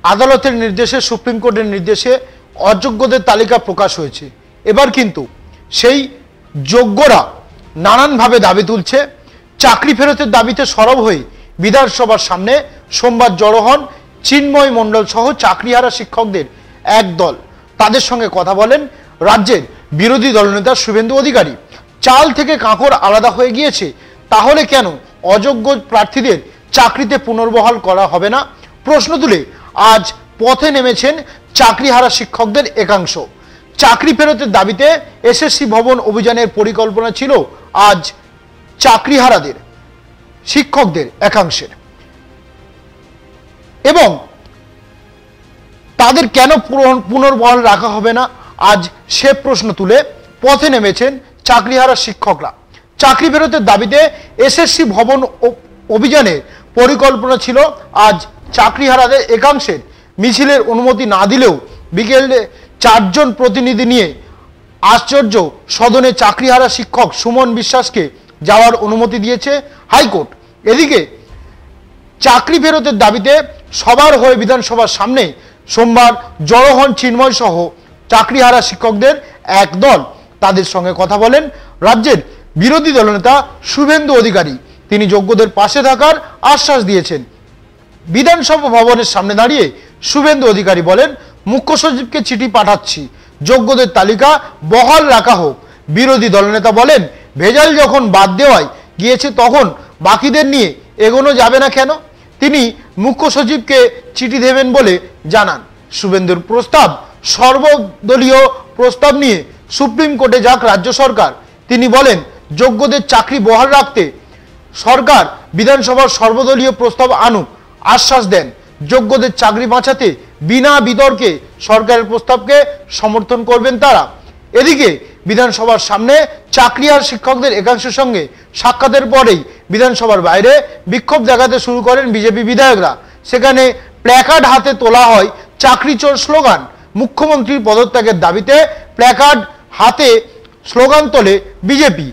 আদালতের নির্দেশে, সুপ্রিম কোর্টের নির্দেশে অযোগ্যদের তালিকা প্রকাশ হয়েছে। এবার কিন্তু সেই যোগ্যরা নানানভাবে দাবি তুলছে। চাকরি ফেরতের দাবিতে সরব হয়ে বিধানসভার সামনে সোমবার জড়ো হন চিন্ময় মণ্ডল সহ চাকরিহারা শিক্ষকদের এক দল। তাদের সঙ্গে কথা বলেন রাজ্যের বিরোধী দলনেতা শুভেন্দু অধিকারী। চাল থেকে কাঁকর আলাদা হয়ে গিয়েছে, তাহলে কেন অযোগ্য প্রার্থীদের চাকরিতে পুনর্বহাল করা হবে না? প্রশ্ন তুলে আজ পথে নেমেছেন চাকরিহারা শিক্ষকদের একাংশ। চাকরি ফেরতের দাবিতে এসএসসি ভবন অভিযানের পরিকল্পনা ছিল আজ চাকরিহারাদের শিক্ষকদের একাংশের, এবং তাদের কেন পুনর্বহাল রাখা হবে না আজ সে প্রশ্ন তুলে পথে নেমেছেন চাকরিহারা শিক্ষকরা। চাকরি ফেরতের দাবিতে এসএসসি ভবন অভিযানের পরিকল্পনা ছিল আজ চাকরিহারাদের একাংশের। মিছিলের অনুমতি না দিলেও বিকেলে 4 জন প্রতিনিধি নিয়ে আশ্চর্য সদনে চাকরিহারা শিক্ষক সুমন বিশ্বাসকে যাওয়ার অনুমতি দিয়েছে হাইকোর্ট। এদিকে চাকরি ফেরতের দাবিতে সবার হয়ে বিধানসভার সামনে সোমবার জড়ো হন চিন্ময় সহ চাকরিহারা শিক্ষকদের এক দল। তাদের সঙ্গে কথা বলেন রাজ্যের বিরোধী দলনেতা শুভেন্দু অধিকারী। তিনি যোগ্যদের পাশে থাকার আশ্বাস দিয়েছেন। বিধানসভা ভবনের সামনে দাঁড়িয়ে শুভেন্দু অধিকারী বলেন, মুখ্য সচিবকে চিঠি পাঠাচ্ছি, যোগ্যদের তালিকা বহাল রাখা হোক। বিরোধী দলনেতা বলেন, ভেজাল যখন বাদ দেওয়াই গিয়েছে তখন বাকিদের নিয়ে এগোনো যাবে না কেন? তিনি মুখ্য সচিবকে চিঠি দেবেন বলে জানান। শুভেন্দুর প্রস্তাব, সর্বদলীয় প্রস্তাব নিয়ে সুপ্রিম কোর্টে যাক রাজ্য সরকার। তিনি বলেন, যোগ্যদের চাকরি বহাল রাখতে সরকার বিধানসভার সর্বদলীয় প্রস্তাব আনুক। আশ্বাস দেন যোগ্যদের চাকরি বাঁচাতে বিনা বিতর্কে সরকারের প্রস্তাবকে সমর্থন করবেন তারা। এদিকে বিধানসভার সামনে চাকরিহারা শিক্ষকদের একাংশের সঙ্গে সাক্ষাতের পরেই বিধানসভার বাইরে বিক্ষোভ দেখাতে শুরু করেন বিজেপি বিধায়করা। সেখানে প্ল্যাকার্ড হাতে তোলা হয় চাকরি চোর স্লোগান। মুখ্যমন্ত্রীর পদত্যাগের দাবিতে প্ল্যাকার্ড হাতে স্লোগান তোলে বিজেপি।